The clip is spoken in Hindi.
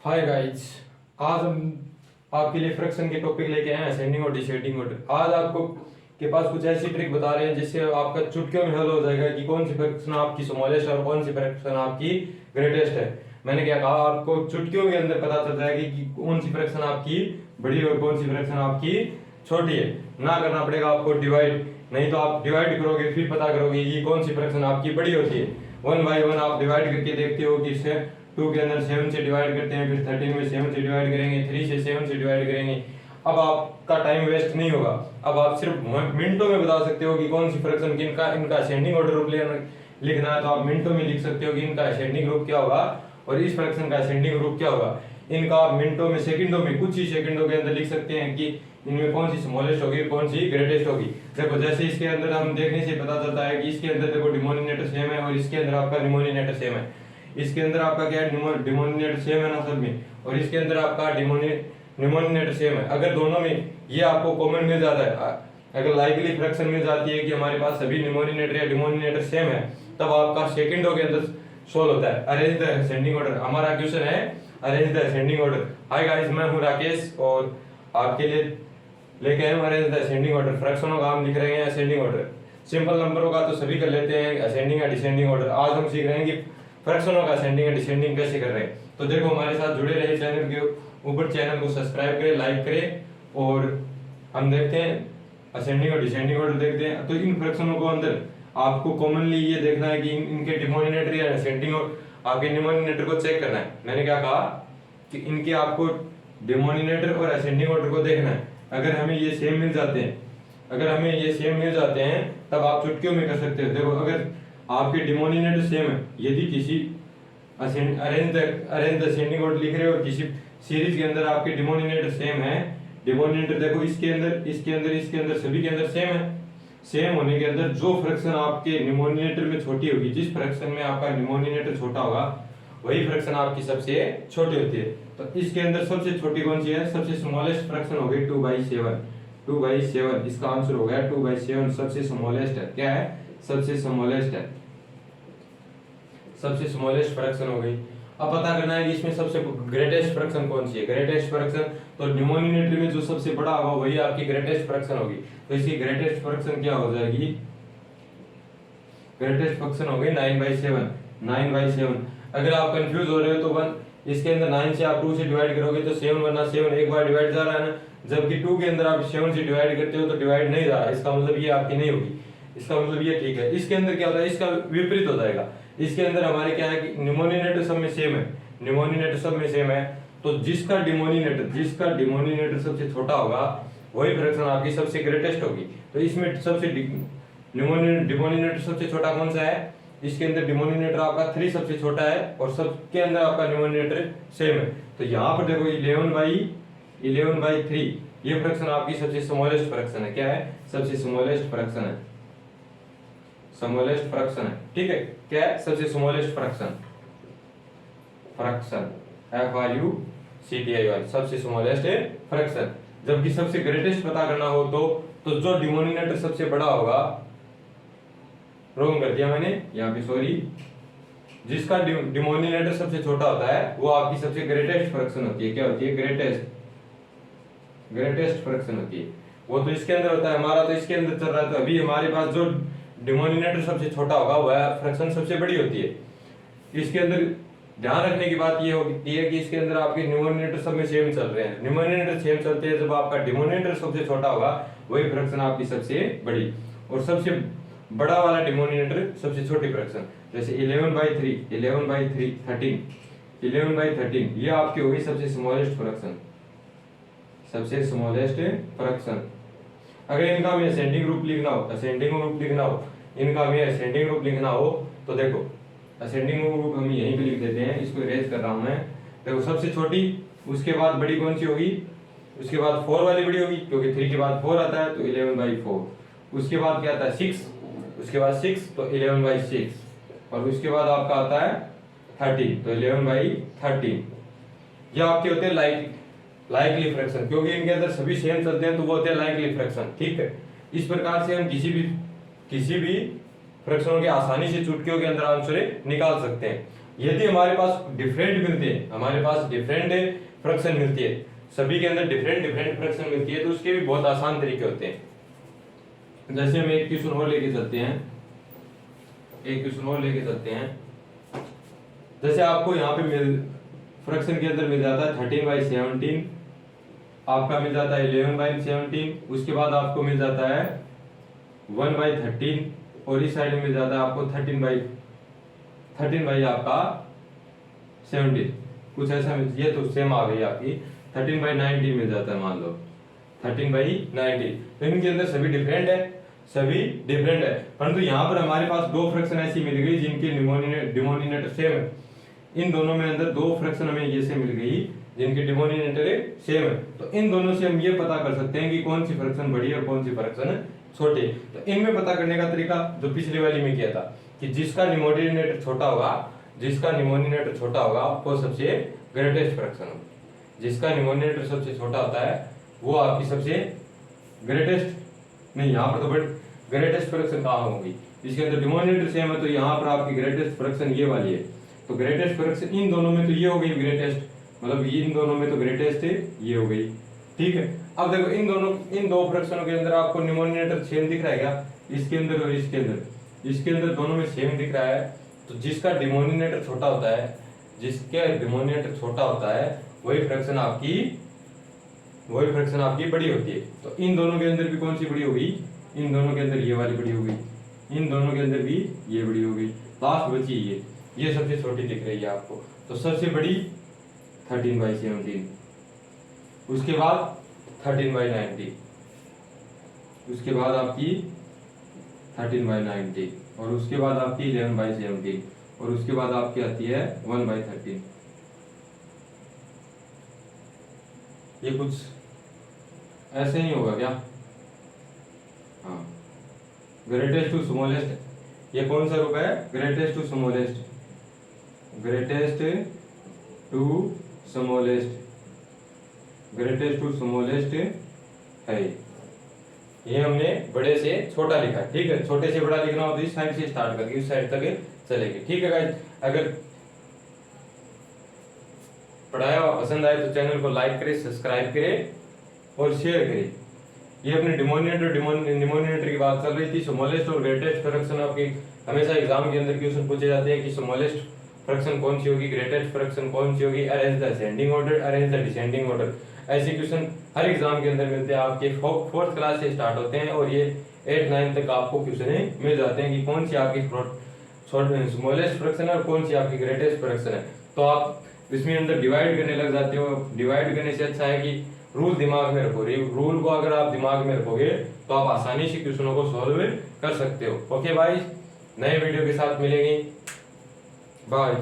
Hi guys. आज हम आपके लिए फ्रैक्शन के टॉपिक लेके आए हैं, असेंडिंग और डिसेंडिंग ऑर्डर। आज आपको के पास कुछ ऐसी ट्रिक बता रहे हैं जिससे आपका चुटकियों में हल हो जाएगा कि कौन सी फ्रैक्शन आपकी स्मॉलेस्ट और कौन सी फ्रैक्शन आपकी ग्रेटेस्ट है। मैंने क्या कहा, आपको चुटकियों के अंदर पता चल जाएगा कि कौन सी फ्रैक्शन आपकी बड़ी और कौन सी फ्रैक्शन आपकी छोटी है। ना करना पड़ेगा आपको डिवाइड, नहीं तो आप डिवाइड करोगे फिर पता करोगे कि कौन सी फ्रैक्शन आपकी बड़ी होती है। वन बाय वन आप डिवाइड करके देखते हो कि इससे 2 के अंदर 7 से डिवाइड करते हैं, फिर 13 में 7 से डिवाइड करेंगे, 3 से 7 से डिवाइड करेंगे। अब आपका टाइम वेस्ट नहीं होगा। अब आप सिर्फ मिनटों में बता सकते हो कि कौन सी फ्रैक्शन किनका इनका असेंडिंग ऑर्डर रूप लिखना है, तो आप मिनटों में लिख सकते हो कि इनका असेंडिंग ग्रुप क्या होगा और इस फ्रैक्शन का असेंडिंग ग्रुप क्या होगा। इनका आप मिनटों में, सेकंडों में, कुछ ही सेकंडों के अंदर लिख सकते हैं कि इनमें कौन सी स्मॉलेस्ट होगी कौन सी ग्रेटेस्ट होगी। देखो जैसे इसके अंदर हम देखने से पता चलता है कि इसके अंदर देखो डिनोमिनेटर सेम है और इसके अंदर आपका न्यूमरेटर सेम है। इसके अंदर आपका क्या है, डिनोमिनेटर सेम है ना सब में, और इसके अंदर आपका न्यूमरेटर सेम है। अगर दोनों में ये आपको कॉमन मिल जाता है, अगर लाइकली फ्रैक्शन मिल जाती है कि हमारे पास सभी न्यूमरेटर या डिनोमिनेटर सेम है, तब आपका सेकंडों के अंदर सोल्व होता है। Arrange the ascending order. हमारा क्वेश्चन है arrange the ascending order. Hi guys, मैं हूं राकेश और आपके लिए लेके आए अरेंज द असेंडिंग ऑर्डर। फ्रैक्शनों का हम लिख रहे हैं असेंडिंग ऑर्डर। सिंपल नंबरों का तो सभी कर लेते हैं, असेंडिंग या डिसेंडिंग ऑर्डर। आज हम सीख रहे हैं कि फ्रैक्शनों का असेंडिंग या डिसेंडिंग कैसे कर रहे हैं। तो देखो हमारे साथ जुड़े रहे चैनल के ऊपर, चैनल को सब्सक्राइब करें, लाइक करें, और हम देखते हैं असेंडिंग और डिसेंडिंग ऑर्डर देखते हैं। तो इन फ्रैक्शनों को अंदर आपको कॉमनली ये देखना है कि इनके डिनोमिनेटर या असेंडिंग और आपके न्यूमरेटर को चेक करना है। मैंने क्या कहा कि इनके आपको डिनोमिनेटर और असेंडिंग ऑर्डर को देखना है। अगर हमें ये सेम मिल जाते हैं, तब आप चुटकियों में कर सकते हो। देखो अगर आपके डिनोमिनेटर सेम है, यदि किसी अरेंज द असेंडिंग ऑर्डर लिख रहे हो और किसी सीरीज के अंदर आपके डिनोमिनेटर सेम है, डिनोमिनेटर देखो इसके अंदर सभी के अंदर सेम है। सेम होने के अंदर जो फ्रैक्शन आपके न्यूमरेटर में छोटी होगी, जिस फ्रैक्शन में आपका न्यूमरेटर छोटा होगा, वही फ्रैक्शन आपकी सबसे छोटी होती है। तो इसके अंदर सबसे छोटी कौन सी है? सबसे स्मॉलेस्ट फ्रैक्शन हो गई 2/7। 2/7 इसका आंसर हो गया 2/7 सबसे स्मॉलेस्ट है। क्या है? सबसे स्मॉलेस्ट है, सबसे स्मॉलेस्ट फ्रैक्शन हो गई। अब पता करना है कि इसमें सबसे ग्रेटेस्ट फ्रैक्शन कौन सी है। ग्रेटेस्ट फ्रैक्शन तो न्यूमरेटर में जो सबसे बड़ा होगा वही आपकी ग्रेटेस्ट फ्रैक्शन होगी। तो इसकी ग्रेटेस्ट फ्रैक्शन क्या हो जाएगी? ग्रेटेस्ट फ्रैक्शन हो गई 9/7। 9/7। अगर आप कंफ्यूज हो रहे हो तो 1 इसके अंदर 9 से आप 2 से डिवाइड करोगे तो 7 वरना 7 एक बार डिवाइड जा रहा है ना, जबकि 2 के अंदर आप 7 से डिवाइड करते हो तो डिवाइड नहीं जा रहा। इसका मतलब ये आपकी नहीं होगी, इसका मतलब ये ठीक है। इसके अंदर क्या होता है, इसका विपरीत हो जाएगा। इसके अंदर हमारे क्या है कि न्यूमरेटर सब में सेम है, न्यूमरेटर सब में सेम है, तो जिसका डिनोमिनेटर सबसे छोटा होगा वही फ्रैक्शन आपकी सबसे ग्रेटेस्ट होगी। तो इसमें सबसे डिनोमिनेटर सबसे छोटा कौन सा है? इसके अंदर डिनोमिनेटर आपका 3 सबसे छोटा है और सबके अंदर आपका न्यूमरेटर सेम है। तो यहाँ पर देखो 11/3 ये फ्रैक्शन आपकी सबसे स्मॉलेस्ट फ्रैक्शन है। क्या है? सबसे स्मॉलेस्ट फ्रैक्शन है, स्मॉलेस्ट फ्रैक्शन है। ठीक है, क्या है? सबसे स्मॉलेस्ट फ्रैक्शन FRUCTI सबसे स्मॉलेस्ट है फ्रैक्शन। जबकि सबसे ग्रेटेस्ट पता करना हो तो जो डिनोमिनेटर सबसे बड़ा होगा, रॉन्ग कर दिया मैंने यहाँ पे, सॉरी, जिसका डिनोमिनेटर सबसे छोटा होता है वो आपकी सबसे ग्रेटेस्ट फ्रैक्शन होती है। क्या होती है? ग्रेटेस्ट फ्रैक्शन होती है। वो तो इसके अंदर होता है, हमारा तो इसके अंदर चल रहा है। तो अभी हमारे पास जो डिनोमिनेटर सबसे छोटा होगा वह फ्रैक्शन सबसे बड़ी होती है। इसके अंदर ध्यान रखने की बात ये होती है कि इसके अंदर आपके न्यूमरेटर सब में सेम चल रहे हैं। न्यूमरेटर सेम चलते हैं, जब आपका डिनोमिनेटर सबसे छोटा होगा वही फ्रैक्शन आपकी सबसे बड़ी, और सबसे बड़ा वाला डिनोमिनेटर सबसे छोटी फ्रैक्शन। जैसे 11/3 13 ये आपकी होगी सबसे स्मॉलेस्ट फ्रैक्शन, सबसे स्मॉलेस्ट फ्रैक्शन। अगर इनका हमें असेंडिंग ग्रुप लिखना हो, तो देखो असेंडिंग ग्रुप हम यहीं पे लिख देते हैं। इसको इरेज कर रहा हूं मैं। देखो सबसे छोटी, उसके बाद बड़ी कौन सी होगी? उसके बाद 4 वाली बड़ी होगी, क्योंकि 3 के बाद 4 आता है तो 11/4। उसके बाद क्या आता है? 6, उसके बाद 6 तो 11/6, और उसके बाद आपका आता है 13 तो 11/13। ये आपके होते हैं लाइकली फ्रैक्शन, क्योंकि इनके अंदर सभी सेम चलते हैं तो वो होते हैं लाइकली फ्रैक्शन। ठीक है, इस प्रकार से हम किसी भी फ्रैक्शनों के आसानी से चुटकियों के अंदर आंसर निकाल सकते हैं। यदि हमारे पास डिफरेंट मिलते हैं, हमारे पास डिफरेंट फ्रैक्शन मिलती है, सभी के अंदर डिफरेंट डिफरेंट फ्रैक्शन मिलती है, तो उसके भी बहुत आसान तरीके होते हैं। जैसे हम एक क्वेश्चन और लेके चलते हैं, जैसे आपको यहाँ पे फ्रैक्शन के अंदर मिल जाता है 13/17, आपका मिल जाता है 11/17, उसके बाद आपको मिल जाता है 1/13, और इस साइड में मिल जाता है आपको 13 बाई आपका 17, कुछ ऐसा ये तो सेम आ गई आपकी 13/19 मिल जाता है, मान लो 13/19। तो इनके अंदर सभी डिफरेंट है, परंतु यहाँ पर हमारे पास दो फ्रैक्शन ऐसी मिल गई जिनके डिनोमिनेटर सेम है। इन दोनों में अंदर दो फ्रैक्शन हमें ये से मिल गई जिनके डिनोमिनेटर सेम है, तो इन दोनों से हम ये पता कर सकते हैं कि कौन सी फ्रैक्शन बड़ी है और कौन सी फ्रैक्शन छोटी। तो इनमें पता करने का तरीका जो पिछली वाली में किया था कि जिसका डिनोमिनेटर छोटा होगा वो सबसे ग्रेटेस्ट फ्रैक्शन होगा, जिसका डिनोमिनेटर सबसे छोटा होता है वो आपकी सबसे ग्रेटेस्ट नहीं, यहाँ पर तो बट ग्रेटेस्ट फ्रैक्शन कहाँ होगी, इसके अंदर डिनोमिनेटर सेम है, तो यहाँ पर आपकी ग्रेटेस्ट फ्रैक्शन ये वाली है। तो ग्रेटेस्ट फ्रैक्शन इन दोनों में तो ये हो गई ग्रेटेस्ट, मतलब इन दोनों में तो ग्रेटेस्ट है, ये हो गई, ठीक है। अब देखो इन दो फ्रैक्शनों के अंदर आपको डिनोमिनेटर सेम दिख रहा है क्या, इसके अंदर और इसके अंदर दोनों में सेम दिख रहा है। तो जिसका डिनोमिनेटर छोटा होता है वही फ्रैक्शन आपकी बड़ी होती है। तो इन दोनों के अंदर भी कौन सी बड़ी होगी, इन दोनों के अंदर ये वाली बड़ी होगी, इन दोनों के अंदर भी ये बड़ी होगी, लास्ट बची ये सबसे छोटी दिख रही है आपको। तो सबसे बड़ी 13/17, उसके बाद 13/19, उसके बाद आपकी 13/19, और उसके बाद आपकी 11/17, और उसके बाद आपकी आती है 1/13। ये कुछ ऐसे ही होगा क्या, हाँ, ग्रेटेस्ट टू स्मॉलेस्ट, ये कौन सा रूप है, ग्रेटेस्ट टू स्मॉलेस्ट है। ये हमने बड़े से छोटा लिखा, ठीक है। छोटे से बड़ा लिखना हो तो इस साइड से स्टार्ट करके इस साइड तक चलेगी, ठीक है गाइस। अगर पढ़ाया पसंद आए तो चैनल को लाइक करें, सब्सक्राइब करें और शेयर करें। ये अपने डिनोमिनेटर की बात चल रही थी। स्मॉलेस्ट और ग्रेटेस्ट फ्रैक्शन आपके हमेशा एग्जाम के अंदर क्वेश्चन पूछे जाते हैं कि स्मॉलेस्ट फ्रैक्शन कौन सी होगी, ग्रेटेस्ट फ्रैक्शन कौन सी होगी, arrange the ascending order, arrange the descending order. ऐसे क्वेश्चन हर एग्जाम के अंदर मिलते हैं, आपके 4th क्लास से स्टार्ट होते हैं और ये 8th 9th तक आपको क्वेश्चन मिल जाते हैं कि कौन सी आपकी स्मॉलेस्ट फ्रैक्शन है और कौन सी आपकी ग्रेटेस्ट फ्रैक्शन है। तो आप इसमें अंदर डिवाइड करने लग जाते हो। डिवाइड करने से अच्छा है कि रूल दिमाग में रखो, रूल को अगर आप दिमाग में रखोगे तो आप आसानी से क्वेश्चनों को सॉल्व कर सकते हो। ओके भाई, नए वीडियो के साथ मिलेंगे, बाय।